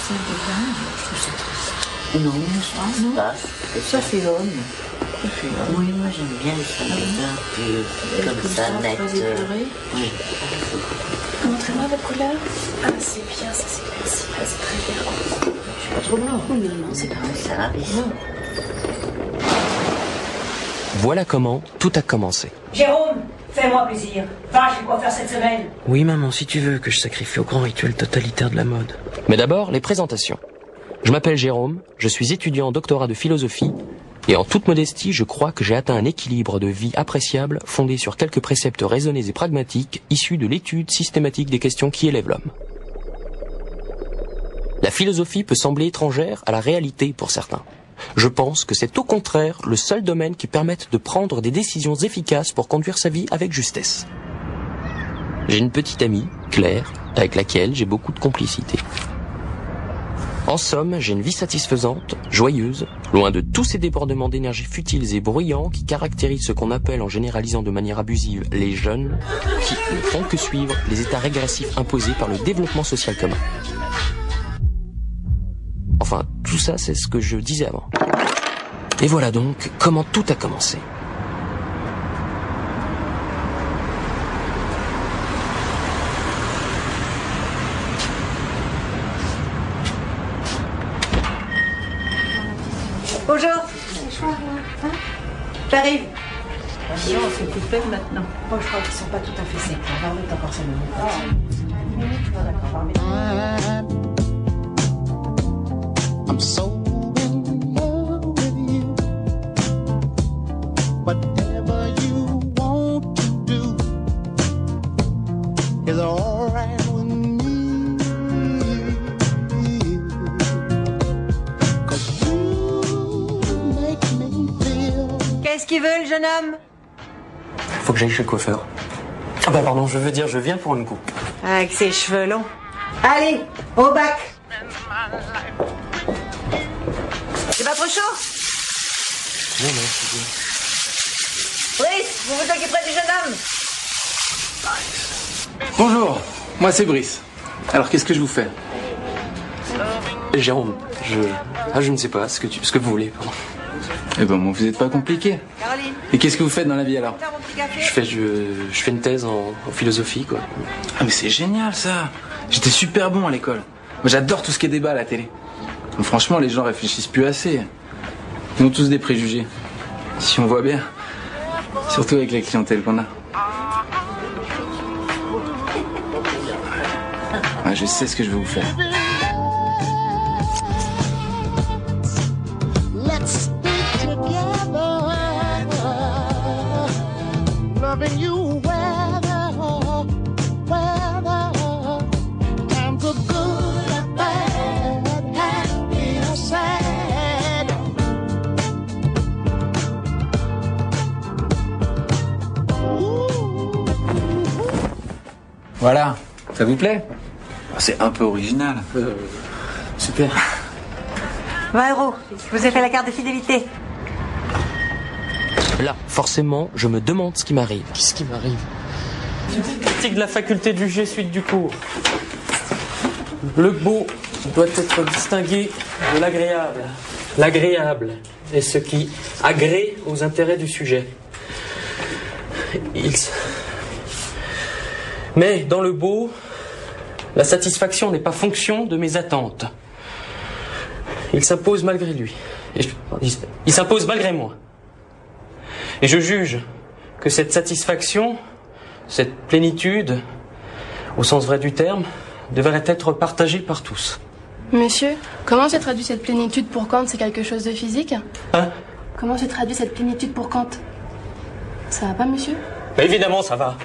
ça dégage. Je trouve ça triste. Non, Non. Ça fait l'homme. Oui, moi j'aime bien les salades comme ça, nettes. Oui. Montrez-moi votre couleur. Ah, c'est bien, ça c'est merci. Ah, c'est très bien. Je suis pas trop blanc. Non, c'est pas vrai. Ça va, Non. Voilà comment tout a commencé. Jérôme, fais-moi plaisir. Va, j'ai quoi faire cette semaine. Oui maman, si tu veux que je sacrifie au grand rituel totalitaire de la mode. Mais d'abord, les présentations. Je m'appelle Jérôme, je suis étudiant en doctorat de philosophie, et en toute modestie, je crois que j'ai atteint un équilibre de vie appréciable fondé sur quelques préceptes raisonnés et pragmatiques issus de l'étude systématique des questions qui élèvent l'homme. La philosophie peut sembler étrangère à la réalité pour certains. Je pense que c'est au contraire le seul domaine qui permette de prendre des décisions efficaces pour conduire sa vie avec justesse. J'ai une petite amie, Claire, avec laquelle j'ai beaucoup de complicité. En somme, j'ai une vie satisfaisante, joyeuse, loin de tous ces débordements d'énergie futiles et bruyants qui caractérisent ce qu'on appelle en généralisant de manière abusive les jeunes, qui ne font que suivre les états régressifs imposés par le développement social commun. Enfin, tout ça, c'est ce que je disais avant. Et voilà donc comment tout a commencé. Bonjour. J'arrive. Attention, c'est tout plein maintenant. Bon, je crois qu'ils sont pas tout à fait secs. On va remettre encore 5 minutes. D'accord, on va remettre. I'm so in love with you. Whatever you want to do is all right with me. 'Cause you make me feel. Qu'est-ce qu'il veut, le jeune homme? Faut que j'aille chez le coiffeur. Ah bah pardon, je viens pour une coupe. Avec ses cheveux longs. Allez, au bac. C'est pas trop chaud? Non, c'est bien. Brice, vous vous occuperez du jeune homme? Bonjour, moi c'est Brice. Alors qu'est-ce que je vous fais? Jérôme, je ne sais pas ce que vous voulez, pardon. Eh ben, moi, vous n'êtes pas compliqué. Caroline, Et qu'est-ce que vous faites dans la vie alors? t'as mon petit café? Je fais une thèse en philosophie, quoi. Ah mais c'est génial ça. J'étais super bon à l'école. Moi j'adore tout ce qui est débat à la télé. Donc, franchement, les gens réfléchissent plus assez. Ils ont tous des préjugés. Si on voit bien. Surtout avec la clientèle qu'on a. Ouais, je sais ce que je vais vous faire. Let's stick together. Loving you weather. Times are good and bad, happy or sad. Voilà, ça vous plaît? C'est un peu original. Super. 20 €. Je vous ai fait la carte de fidélité. Là, forcément, je me demande ce qui m'arrive. Qu'est-ce qui m'arrive? Critique de la faculté de juger suite du cours. Le beau doit être distingué de l'agréable. L'agréable est ce qui agrée aux intérêts du sujet. Mais dans le beau, la satisfaction n'est pas fonction de mes attentes. Il s'impose malgré lui. Il s'impose malgré moi. Et je juge que cette satisfaction, cette plénitude, au sens vrai du terme, devrait être partagée par tous. Monsieur, comment se traduit cette plénitude pour Kant? C'est quelque chose de physique? Hein? Comment se traduit cette plénitude pour Kant? Ça va pas, monsieur? Mais évidemment, ça va.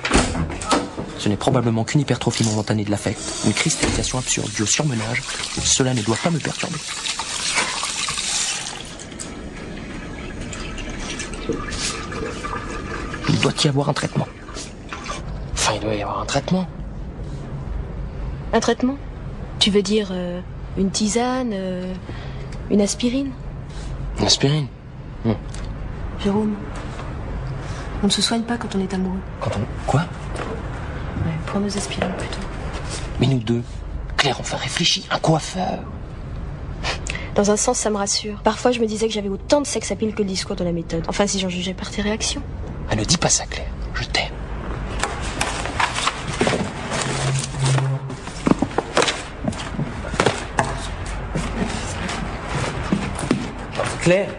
Ce n'est probablement qu'une hypertrophie momentanée de l'affect, une cristallisation absurde due au surmenage. Cela ne doit pas me perturber. Il doit y avoir un traitement. Enfin, il doit y avoir un traitement. Un traitement? Tu veux dire une tisane, une aspirine? Une aspirine? Jérôme, on ne se soigne pas quand on est amoureux. Quand on... Quoi? Ouais, prends nos aspirines plutôt. Mais nous deux, Claire, enfin réfléchis, un coiffeur. Dans un sens, ça me rassure. Parfois, je me disais que j'avais autant de sex appeal que le discours de la méthode. Enfin, si j'en jugeais par tes réactions. Ah, ne dis pas ça, Claire. Je t'aime. Claire.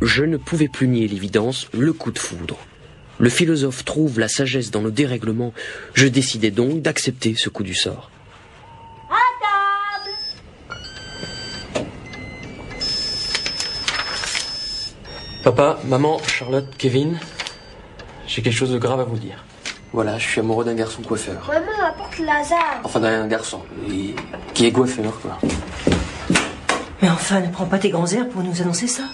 Je ne pouvais plus nier l'évidence, le coup de foudre. Le philosophe trouve la sagesse dans le dérèglement. Je décidai donc d'accepter ce coup du sort. À table! Papa, maman, Charlotte, Kevin, j'ai quelque chose de grave à vous dire. Voilà, je suis amoureux d'un garçon coiffeur. Maman apporte Lazare. Enfin, d'un garçon, qui est coiffeur, quoi. Mais enfin, ne prends pas tes grands airs pour nous annoncer ça.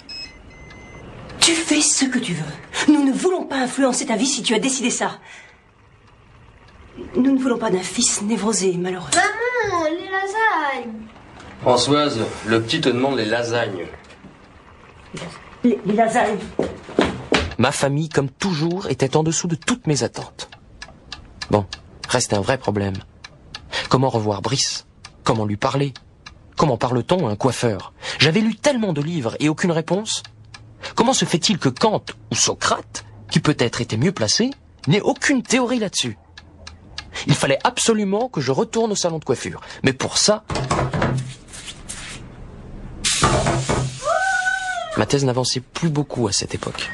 Tu fais ce que tu veux. Nous ne voulons pas influencer ta vie si tu as décidé ça. Nous ne voulons pas d'un fils névrosé et malheureux. Maman, les lasagnes. Françoise, le petit te demande les lasagnes. Les lasagnes. Ma famille, comme toujours, était en dessous de toutes mes attentes. Bon, reste un vrai problème. Comment revoir Brice? Comment lui parler? Comment parle-t-on à un coiffeur? J'avais lu tellement de livres et aucune réponse. Comment se fait-il que Kant ou Socrate, qui peut-être était mieux placé, n'ait aucune théorie là-dessus? Il fallait absolument que je retourne au salon de coiffure. Mais pour ça... Ma thèse n'avançait plus beaucoup à cette époque.